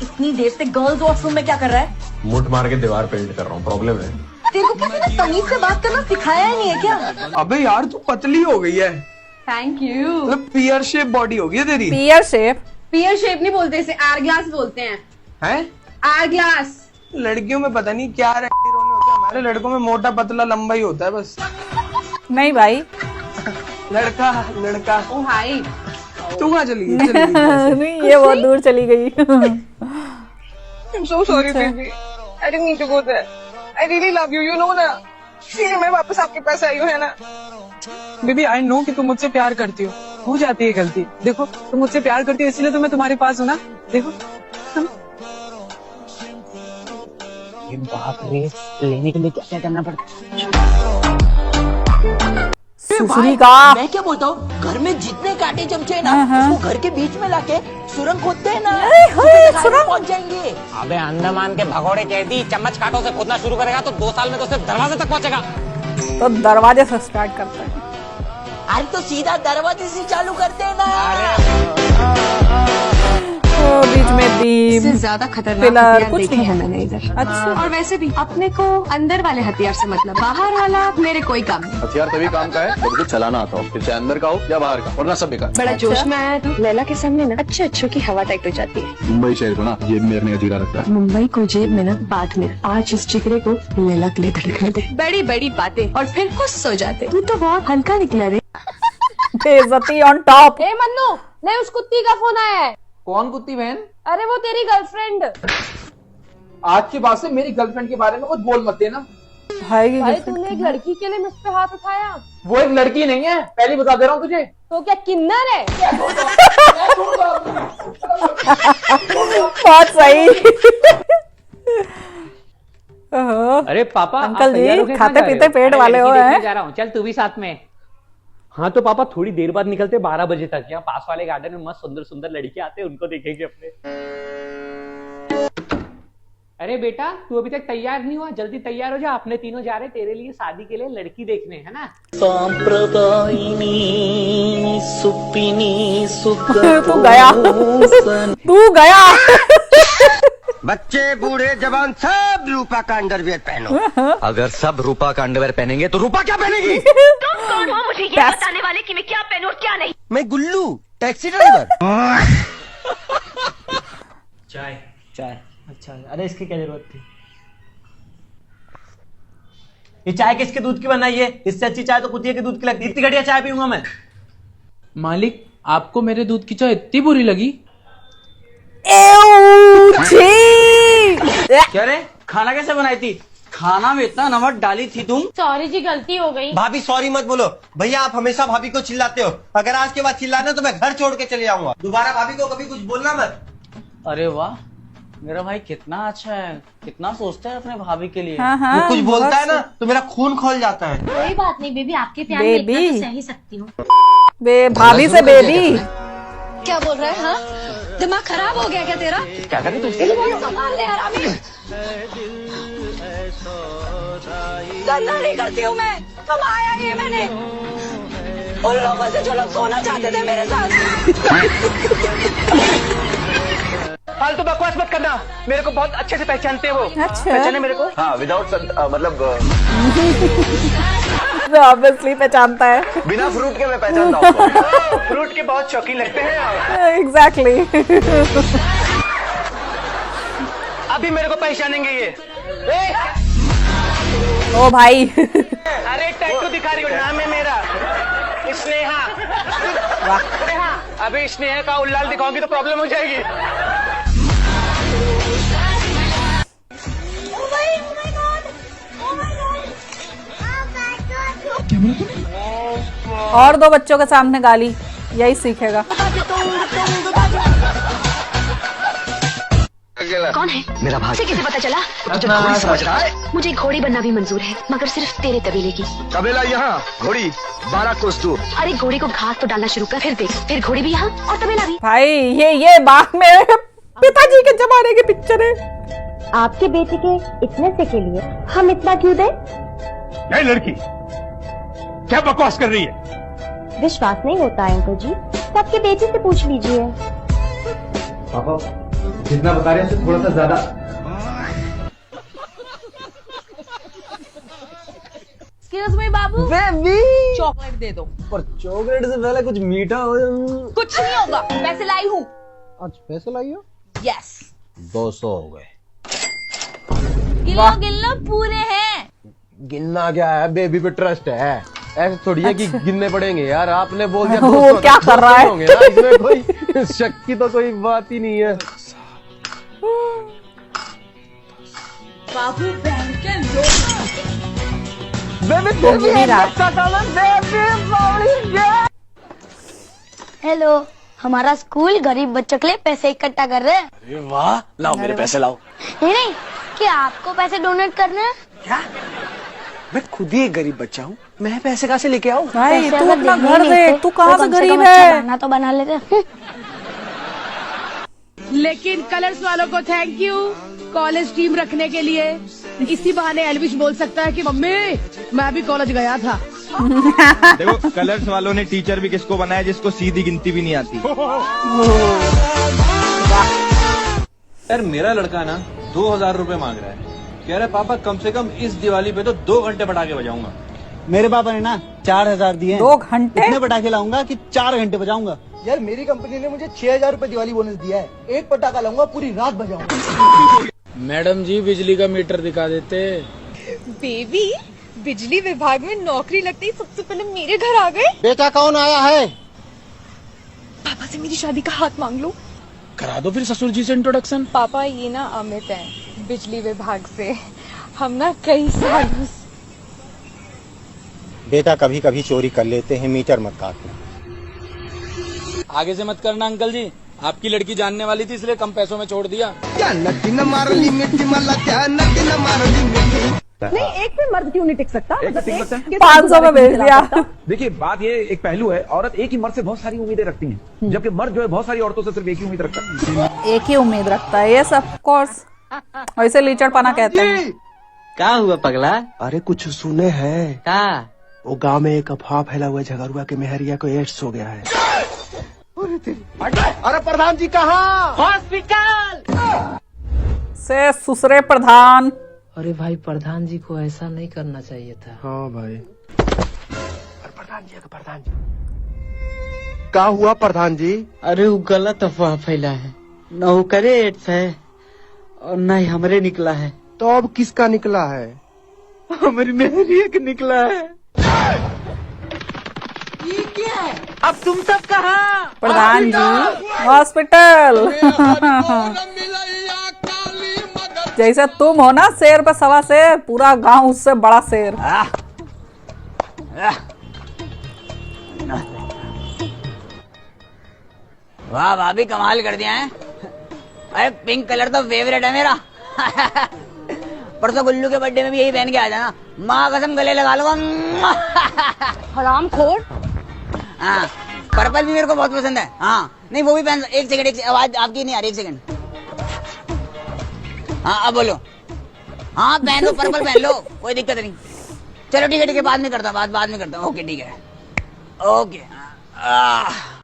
इतनी देर से girls washroom में क्या कर रहा है? मुठ मार के दीवार पेंट कर रहा हूँ, प्रॉब्लम है। तेरे को किसी ने तमीज से बात करना सिखाया ही नहीं है क्या? अबे यार तू पतली हो गई है। Thank you. Peer shape body हो गई है तेरी। पियर शेप? पियर शेप नहीं बोलते, इसे आर ग्लास बोलते हैं। हैं? Are glass. लड़कियों में पता नहीं क्या रोने होता है, हमारे लड़कों में मोटा पतला लंबा ही होता है बस। नहीं भाई, लड़का लड़का। ओ हाय, तू कहाँ चली गई? नहीं ये बहुत दूर चली गई। I'm so sorry baby, I didn't need to go there. I really love you, you know ना। इसीलिए मैं वापस आपके पास आई हूँ, है ना। बेबी आई नो कि तुम मुझसे प्यार करती हो जाती है गलती। देखो तुम मुझसे प्यार करती हो इसलिए तो मैं तुम्हारे पास हूँ ना। देखो बाप रे, लेने के लिए क्या क्या करना पड़ता है। सुसुरी का मैं क्या बोलता हूँ, घर में जितने कांटे चमचे हैं ना, उसको घर के बीच में लाके सुरंग खोदते हैं ना, सुरंग पहुंच जाएंगे। अबे अंडमान के भगोड़े कहती चम्मच कांटों से खोदना शुरू करेगा तो 2 साल में तो सिर्फ दरवाजे तक पहुंचेगा। तो दरवाजे से स्टार्ट करता है। अरे तो सीधा दरवाजे से चालू करते हैं ना। बीच में बीम इससे ज्यादा खतरनाक पिलर हथियार कुछ देखे नहीं हैं है। मैंने इधर। अच्छा। और वैसे भी अपने को अंदर वाले हथियार से मतलब, बाहर वाला मेरे कोई काम नहीं। हथियार तभी काम का है जब कुछ चलाना आता हो, फिर चाहे अंदर का हो या बाहर का, वरना सब बेकार। बड़ा जोश में आया तो लैला के सामने ना अच्छे की हवा टाइट हो जाती है। मुंबई शहर को ना जेब में रखने का जीरा रखता है। मुंबई को जेब में ना बाद में, आज इस जिगरे को लैला के लिए धड़कने दे। बड़ी बड़ी बातें और फिर खुश सो जाते। तू तो बहुत हल्का निकला रे। बेइज्जती ऑन टॉप। ए मन्नू, ले उस कुत्ती का फोन आया है। कौन कुत्ती बहन? अरे वो तेरी गर्लफ्रेंड। आज के बाद से मेरी गर्लफ्रेंड के बारे में कुछ बोल मत देना। भाई भाई तूने एक लड़की के लिए मुझ पे हाथ उठाया। वो एक लड़की नहीं है, पहले बता दे रहा हूँ तुझे। तो क्या किन्नर है? बहुत सही। अरे पापा, अंकल जी खाते पीते पेट वाले हो हैं। जा रहा हूँ, चल तू भी साथ में। हाँ तो पापा थोड़ी देर बाद निकलते 12 बजे तक। यहाँ पास वाले गार्डन में मस्त सुंदर सुंदर लड़कियां आते हैं, उनको देखेंगे अपने। अरे बेटा तू अभी तक तैयार नहीं हुआ, जल्दी तैयार हो जा, अपने तीनों जा रहे तेरे लिए शादी के लिए लड़की देखने, है ना। तू गया तू गया। बच्चे बूढ़े जवान सब रूपा का अंडरवियर पहनो। अगर सब रूपा का अंडरवियर पहनेंगे तो रूपा क्या पहनेगी? तुम कौन हो मुझे ये बताने वाले कि मैं क्या पहनूं और क्या नहीं? मैं गुल्लू, टैक्सी ड्राइवर। चाय चाय। अच्छा, अरे इसकी क्या जरूरत थी? ये चाय किसके दूध की बनाई है? इससे अच्छी चाय तो कुतिया के दूध की लगती है। इतनी घटिया चाय पीऊंगा मैं। मालिक आपको मेरे दूध की चाय इतनी बुरी लगी? क्या रे, खाना कैसे बनाई थी? खाना में इतना नमक डाली थी तुम? सॉरी जी, गलती हो गई। भाभी सॉरी मत बोलो भैया, आप हमेशा भाभी को चिल्लाते हो। अगर आज के बाद चिल्लाना तो मैं घर छोड़ के चले जाऊंगा। दोबारा भाभी को कभी कुछ बोलना मत। अरे वाह, मेरा भाई कितना अच्छा है, कितना सोचता है अपने भाभी के लिए। वो कुछ बोलता है ना तो मेरा खून खोल जाता है। कोई बात नहीं बेबी, आपके प्यार में इतना तो सह ही सकती हूँ। भाभी से बेबी क्या बोल रहा है? हाँ, दिमाग खराब हो गया क्या तेरा? क्या करें तू? संभाल ले हरामी। गंदा नहीं करती हूँ मैं, कमाया ये मैंने उन लोगों से जो लोग सोना चाहते थे मेरे साथ। फालतू बकवास मत करना, मेरे को बहुत अच्छे से पहचानते हो। अच्छा पहचाने मेरे को? हाँ, विदाउट मतलब ऑब्वियसली पहचानता है। बिना फ्रूट के मैं पहचानता हूँ। फ्रूट के बहुत शौकीन लगते हैं आप। एग्जैक्टली। अभी मेरे को पहचानेंगे ये। ओ भाई। अरे टैटू दिखा रही हो, नाम है मेरा स्नेहा। स्नेहा, अभी स्नेहा का उल्लाल दिखाओगी तो प्रॉब्लम हो जाएगी। और 2 बच्चों के सामने गाली, यही सीखेगा। कौन है? मेरा भाई। से कैसे पता चला? तुझे घोड़ी समझ रहा है? मुझे घोड़ी बनना भी मंजूर है, मगर सिर्फ तेरे कबीले की। कबीला यहाँ, घोड़ी 12 कोस दूर। अरे घोड़ी को घास तो डालना शुरू कर, फिर देख, फिर घोड़ी भी यहाँ और तबेला भी। भाई ये बाग में पिताजी के जमाने की पिक्चर है। आपके बेटे के इतने से के लिए हम इतना क्यों दें? नहीं लड़की, क्या बकवास कर रही है? विश्वास नहीं होता है अंकल जी, सबके बेटे से पूछ लीजिए। पापा जितना बता रहे हैं थोड़ा सा ज्यादा। एक्सक्यूज मी बाबू, बेबी चॉकलेट दे दो। पर चॉकलेट से पहले कुछ मीठा हो। कुछ नहीं होगा, पैसे लाई हूँ। आज पैसे लाई हो? यस। 200 हो गए। गिल्लो गिल्लो पूरे हैं। गिनना क्या है, बेबी पे ट्रस्ट है, ऐसे थोड़ी है कि गिनने पड़ेंगे यार। आपने बोल दिया वो 200, क्या कर रहा है? होंगे ना, इसमें कोई शक की तो कोई बात ही नहीं है। बाबू बैंक के लोग हेलो, हमारा स्कूल गरीब बच्चों के लिए पैसे इकट्ठा कर रहे हैं। अरे वाह, लाओ मेरे पैसे लाओ। नहीं नहीं, क्या आपको पैसे डोनेट करने हैं? क्या? मैं खुद ही एक गरीब बच्चा हूँ, मैं पैसे कहाँ से लेके आऊँ? भाई पैसे तू अगर अपना देने घर ही देख, नहीं तू थे, कहाँ तो से कम गरीब कम अच्छा है। बना तो बना लेते। लेकिन कलर्स वालों को थैंक यू, कॉलेज टीम रखने के लिए। इसी बहाने एल्विश बोल सकता है कि मम्मी मैं भी कॉलेज गया था। देखो कलर्स वालों ने टीचर भी किसको बनाया जिसको सीधी गिनती भी नहीं आती। यार मेरा लड़का ना 2000 रुपए मांग रहा है, कह रहा है पापा कम से कम इस दिवाली पे तो 2 घंटे पटाखे बजाऊंगा। मेरे पापा ने ना 4000 दिए। 2 घंटे? इतने पटाखे लाऊंगा कि 4 घंटे बजाऊंगा। यार मेरी कंपनी ने मुझे 6000 रुपए दिवाली बोनस दिया है, एक पटाखा लाऊंगा पूरी रात बजाऊंगा। मैडम जी बिजली का मीटर दिखा देते। बेबी, बिजली विभाग में नौकरी लगते ही सबसे पहले मेरे घर आ गए। बेटा कौन आया है? पापा से मेरी शादी का हाथ मांग लो। करा दो फिर ससुर जी से इंट्रोडक्शन। पापा ये ना अमित है, बिजली विभाग से। हम ना कई सालों से। बेटा कभी कभी चोरी कर लेते हैं, मीटर मत काटना। आगे से मत करना अंकल जी, आपकी लड़की जानने वाली थी इसलिए कम पैसों में छोड़ दिया। नहीं, एक पे मर्द क्यों नहीं टिक सकता? 500 में भेज दिया। देखिए बात ये एक पहलू है, औरत एक ही मर्द से बहुत सारी उम्मीदें रखती है, जबकि मर्द जो है बहुत सारी औरतों से सिर्फ एक ही उम्मीद रखता है। एक ही उम्मीद रखता है ये सब कोर्स, वैसे लीचड़पना कहते हैं। क्या हुआ पगला? अरे कुछ सुने हैं क्या? वो गांव में एक अफवाह फैला हुआ है, झगड़ुआ के मेहरिया को एड्स हो गया है। अरे प्रधान जी कहाँ? हॉस्पिटल से सुसरे प्रधान। अरे भाई प्रधान जी को ऐसा नहीं करना चाहिए था। हाँ भाई। प्रधान जी क्या हुआ प्रधान जी? अरे वो गलत अफवाह फैला है, न वो करे एड्स है और न ही हमरे निकला है। तो अब किसका निकला है? हमारी मेहरिया का निकला है। ये क्या है? अब तुम सब कहाँ? प्रधान जी हॉस्पिटल। जैसे तुम हो ना शेर पे सवा शेर, पूरा गांव उससे बड़ा शेर। वाह भाभी कमाल कर दिया है। अरे पिंक कलर तो फेवरेट है मेरा। परसों गुल्लू के बर्थडे में भी यही पहन के आ जाना, माँ कसम गले लगा लूंगा। हराम खोर। हाँ पर्पल भी मेरे को बहुत पसंद है। हाँ नहीं वो भी पहन। एक सेकंड, आवाज आपकी नहीं आ रही, एक सेकंड। हाँ अब बोलो। हाँ पहन लो, पर्पल पहन लो, कोई दिक्कत नहीं। चलो ठीक है बाद में करता हूँ, बाद में करता हूँ। ओके ठीक है, ओके।